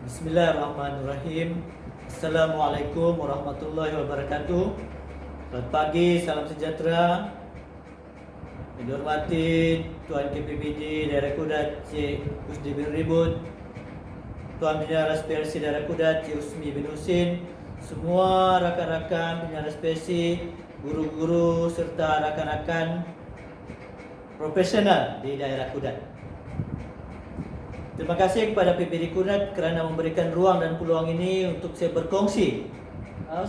Bismillahirrahmanirrahim. Assalamualaikum warahmatullahi wabarakatuh. Selamat pagi, salam sejahtera. Yang dihormati Tuan KPPJ Daerah Kudat Cik Usdi bin Ribut, Tuan Penjara Spesi Daerah Kudat Cik Usmi bin Husin, semua rakan-rakan penjara spesi, guru-guru serta rakan-rakan profesional di Daerah Kudat. Terima kasih kepada PPD Kudat kerana memberikan ruang dan peluang ini untuk saya berkongsi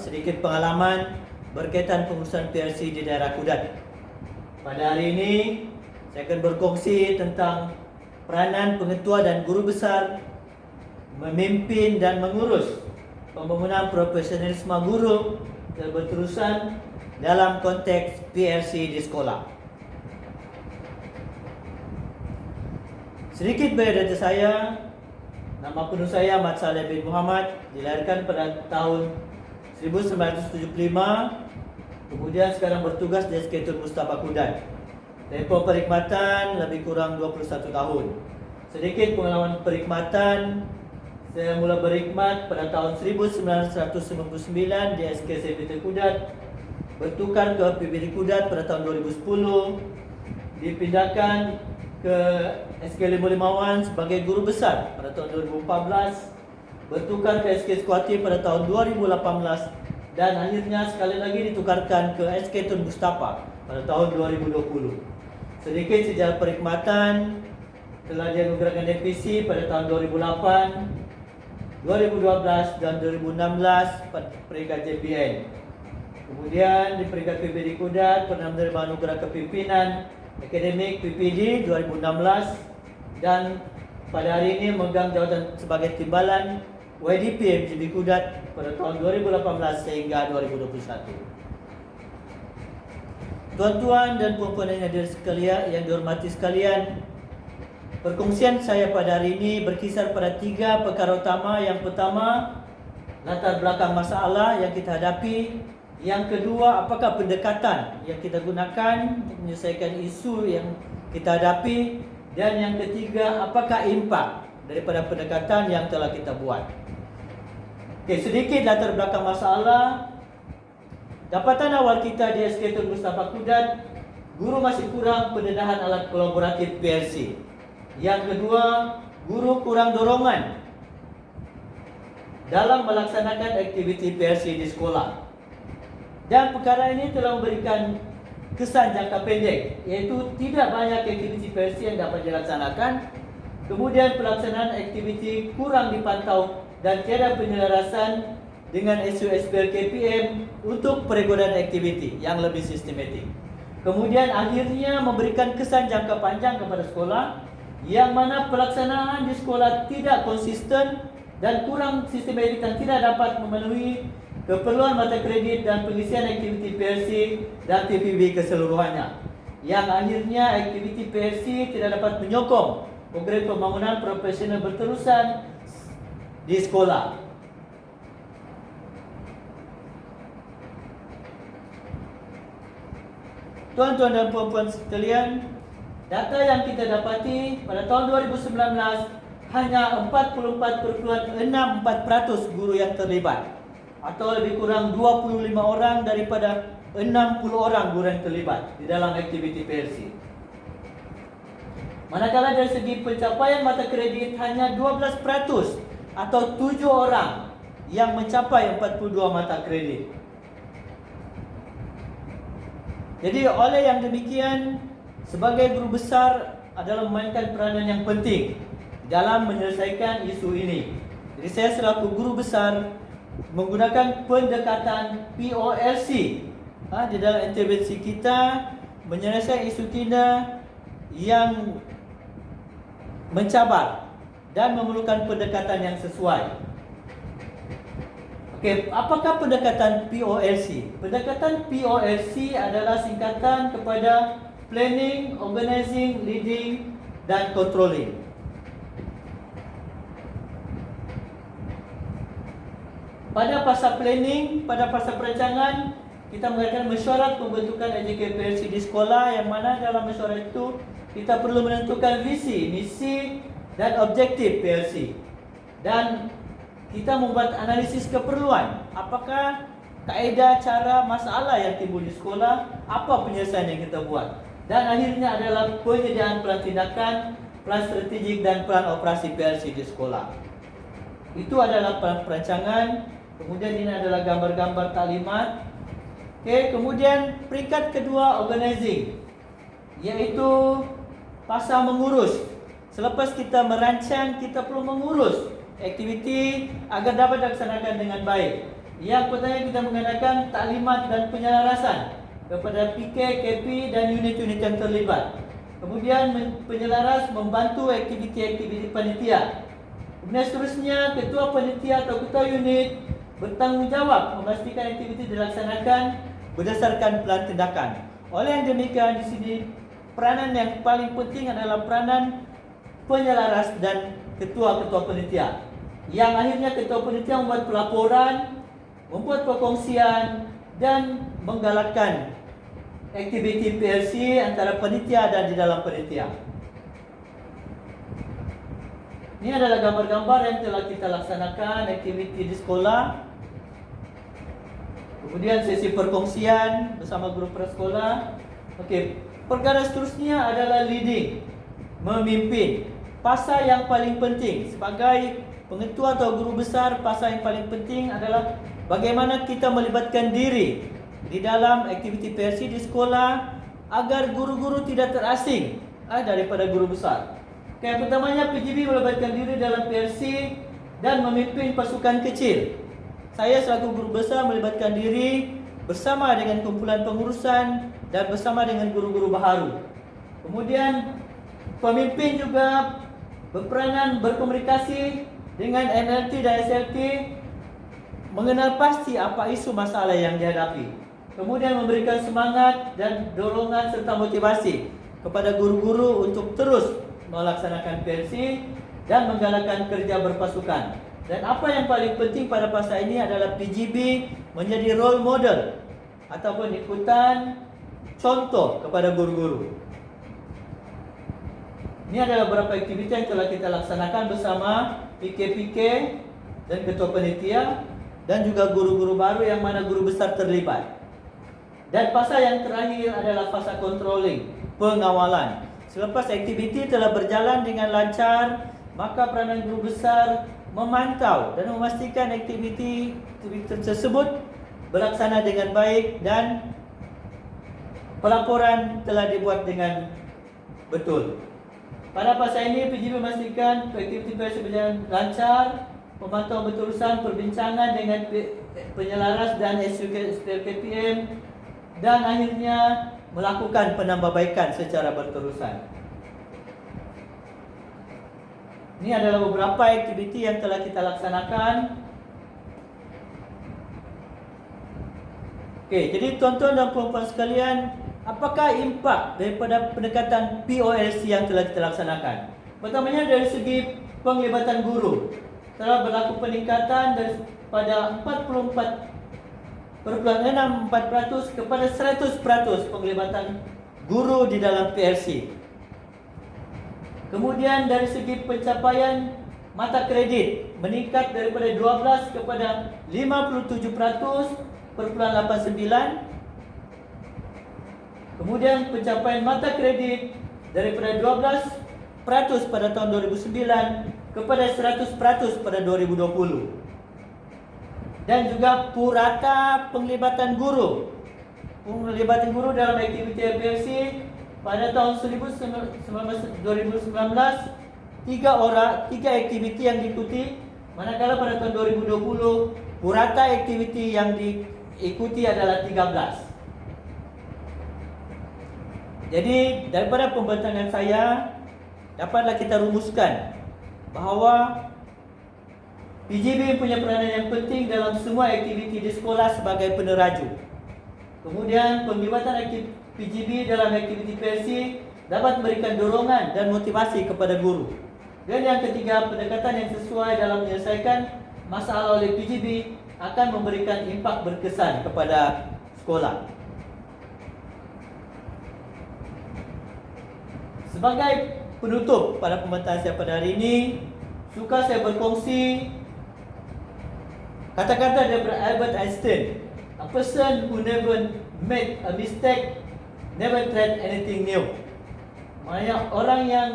sedikit pengalaman berkaitan pengurusan PRC di Daerah Kudat. Pada hari ini saya akan berkongsi tentang peranan pengetua dan guru besar memimpin dan mengurus pembangunan profesionalisme guru yang berterusan dalam konteks PRC di sekolah. Sedikit biodata saya. Nama penuh saya Ahmad Saleh bin Muhammad, dilahirkan pada tahun 1975. Kemudian sekarang bertugas di SK Tun Mustafa Kudat. Tempoh perkhidmatan lebih kurang 21 tahun. Sedikit pengalaman perkhidmatan. Saya mula berkhidmat pada tahun 1999 di SK CPT Kudat. Bertukar ke PPD Kudat pada tahun 2010. Dipindahkan ke SK 55 sebagai guru besar pada tahun 2014, bertukar ke SK Sekuati pada tahun 2018 dan akhirnya sekali lagi ditukarkan ke SK Tun Mustafa pada tahun 2020. Sedikit sejarah perkhidmatan. Telah dianugerahkan DPC pada tahun 2008, 2012 dan 2016 pada peringkat JPN. Kemudian di peringkat PPD Kudat pernah menerima anugerah kepimpinan akademik PPD 2016 dan pada hari ini memegang jawatan sebagai timbalan YDP MGB Kudat pada tahun 2018 sehingga 2021. Tuan-tuan dan puan-puan yang hadir sekalian, yang dihormati sekalian, perkongsian saya pada hari ini berkisar pada 3 perkara utama. Yang pertama, latar belakang masalah yang kita hadapi. Yang kedua, apakah pendekatan yang kita gunakan untuk menyelesaikan isu yang kita hadapi. Dan yang ketiga, apakah impak daripada pendekatan yang telah kita buat. Okey, sedikit latar belakang masalah. Dapatan awal kita di SK Tun Mustafa Kudat, guru masih kurang pendedahan alat kolaboratif PRC. Yang kedua, guru kurang dorongan dalam melaksanakan aktiviti PRC di sekolah. Dan perkara ini telah memberikan kesan jangka pendek, iaitu tidak banyak aktiviti PRC yang dapat dilaksanakan. Kemudian pelaksanaan aktiviti kurang dipantau dan tiada penyelarasan dengan SUSPL KPM untuk perekonomian aktiviti yang lebih sistematik. Kemudian akhirnya memberikan kesan jangka panjang kepada sekolah, yang mana pelaksanaan di sekolah tidak konsisten dan kurang sistematik dan tidak dapat memenuhi keperluan mata kredit dan pengisian aktiviti PRC dan TPB keseluruhannya, yang akhirnya aktiviti PRC tidak dapat menyokong program pembangunan profesional berterusan di sekolah. Tuan-tuan dan puan-puan sekalian, data yang kita dapati pada tahun 2019 hanya 44,64% guru yang terlibat, atau lebih kurang 25 orang daripada 60 orang guru yang terlibat di dalam aktiviti PRC. Manakala dari segi pencapaian mata kredit hanya 12% atau 7 orang yang mencapai 42 mata kredit. Jadi oleh yang demikian, sebagai guru besar adalah memainkan peranan yang penting dalam menyelesaikan isu ini. Jadi saya selaku guru besar menggunakan pendekatan POLC di dalam intervensi kita menyelesaikan isu tindak yang mencabar dan memerlukan pendekatan yang sesuai. Okey, apakah pendekatan POLC? Pendekatan POLC adalah singkatan kepada Planning, Organizing, Leading dan Controlling. Pada fasa planning, pada fasa perancangan, kita mengadakan mesyuarat pembentukan AJK PRC di sekolah, yang mana dalam mesyuarat itu kita perlu menentukan visi, misi dan objektif PRC. Dan kita membuat analisis keperluan. Apakah kaedah, cara, masalah yang timbul di sekolah, apa penyelesaian yang kita buat. Dan akhirnya adalah penyediaan plan tindakan, plan strategik dan plan operasi PLC di sekolah. Itu adalah plan perancangan. Kemudian ini adalah gambar-gambar taklimat. Okey, kemudian peringkat kedua organizing, iaitu pasal mengurus. Selepas kita merancang, kita perlu mengurus aktiviti agar dapat dilaksanakan dengan baik. Yang pertama kita menggunakan taklimat dan penyelarasan kepada PK, KP dan unit-unit yang terlibat. Kemudian penyelaras membantu aktiviti-aktiviti panitia. Kemudian seterusnya ketua panitia atau ketua unit bertanggungjawab memastikan aktiviti dilaksanakan berdasarkan plan tindakan. Oleh yang demikian di sini peranan yang paling penting adalah peranan penyelaras dan ketua-ketua panitia. Yang akhirnya ketua panitia membuat pelaporan, membuat perkongsian dan menggalakkan aktiviti PLC antara panitia dan di dalam panitia. Ini adalah gambar-gambar yang telah kita laksanakan aktiviti di sekolah. Kemudian sesi perkongsian bersama guru prasekolah. Okey, perkara seterusnya adalah leading, memimpin. Pasal yang paling penting sebagai pengetua atau guru besar, pasal yang paling penting adalah bagaimana kita melibatkan diri di dalam aktiviti PLC di sekolah agar guru-guru tidak terasing daripada guru besar. Yang pertamanya, PGB melibatkan diri dalam PLC dan memimpin pasukan kecil. Saya selaku guru besar melibatkan diri bersama dengan kumpulan pengurusan dan bersama dengan guru-guru baharu. Kemudian pemimpin juga berperanan berkomunikasi dengan NLT dan SLT, mengenal pasti apa isu masalah yang dihadapi. Kemudian memberikan semangat dan dorongan serta motivasi kepada guru-guru untuk terus melaksanakan PLC dan menggalakkan kerja berpasukan. Dan apa yang paling penting pada pasal ini adalah PGB menjadi role model ataupun ikutan contoh kepada guru-guru. Ini adalah beberapa aktiviti yang telah kita laksanakan bersama PK-PK dan ketua panitia dan juga guru-guru baru yang mana guru besar terlibat. Dan pasal yang terakhir adalah pasal controlling, pengawalan. Selepas aktiviti telah berjalan dengan lancar, maka peranan guru besar memantau dan memastikan aktiviti tersebut berlaksana dengan baik dan pelaporan telah dibuat dengan betul. Pada pasal ini, PGB memastikan aktiviti PLC berjalan lancar, memantau betulan perbincangan dengan penyelaras dan SPLKPM dan akhirnya melakukan penambahbaikan secara berterusan. Ini adalah beberapa aktiviti yang telah kita laksanakan. Okey, jadi tuan-tuan dan puan-puan sekalian, apakah impak daripada pendekatan POLC yang telah kita laksanakan? Pertamanya dari segi penglibatan guru, telah berlaku peningkatan daripada 44.64% kepada 100% penglibatan guru di dalam PLC. Kemudian dari segi pencapaian mata kredit meningkat daripada 12 kepada 57.89. Kemudian pencapaian mata kredit daripada 12% pada tahun 2009 kepada 100% pada 2020. Dan juga purata penglibatan guru. Penglibatan guru dalam aktiviti PLC pada tahun 2019 tiga aktiviti yang diikuti, manakala pada tahun 2020 purata aktiviti yang diikuti adalah 13. Jadi daripada pembentangan saya dapatlah kita rumuskan bahawa PGB punya peranan yang penting dalam semua aktiviti di sekolah sebagai peneraju. Kemudian penglibatan PGB dalam aktiviti PLC dapat memberikan dorongan dan motivasi kepada guru. Dan yang ketiga, pendekatan yang sesuai dalam menyelesaikan masalah oleh PGB akan memberikan impak berkesan kepada sekolah. Sebagai penutup pada pembintangan saya pada hari ini, suka saya berkongsi Kata-kata daripada Albert Einstein, a person who never made a mistake never tried anything new. Maksudnya orang yang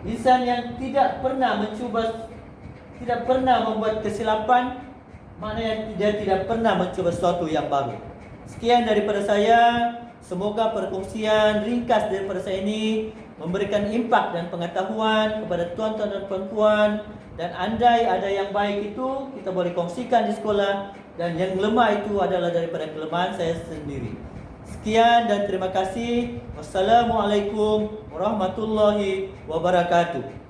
insan yang tidak pernah mencuba, tidak pernah membuat kesilapan, maknanya dia tidak pernah mencuba sesuatu yang baru. Sekian daripada saya. Semoga perkongsian ringkas daripada saya ini memberikan impak dan pengetahuan kepada tuan-tuan dan puan-puan. Dan andai ada yang baik itu, kita boleh kongsikan di sekolah. Dan yang lemah itu adalah daripada kelemahan saya sendiri. Sekian dan terima kasih. Wassalamualaikum warahmatullahi wabarakatuh.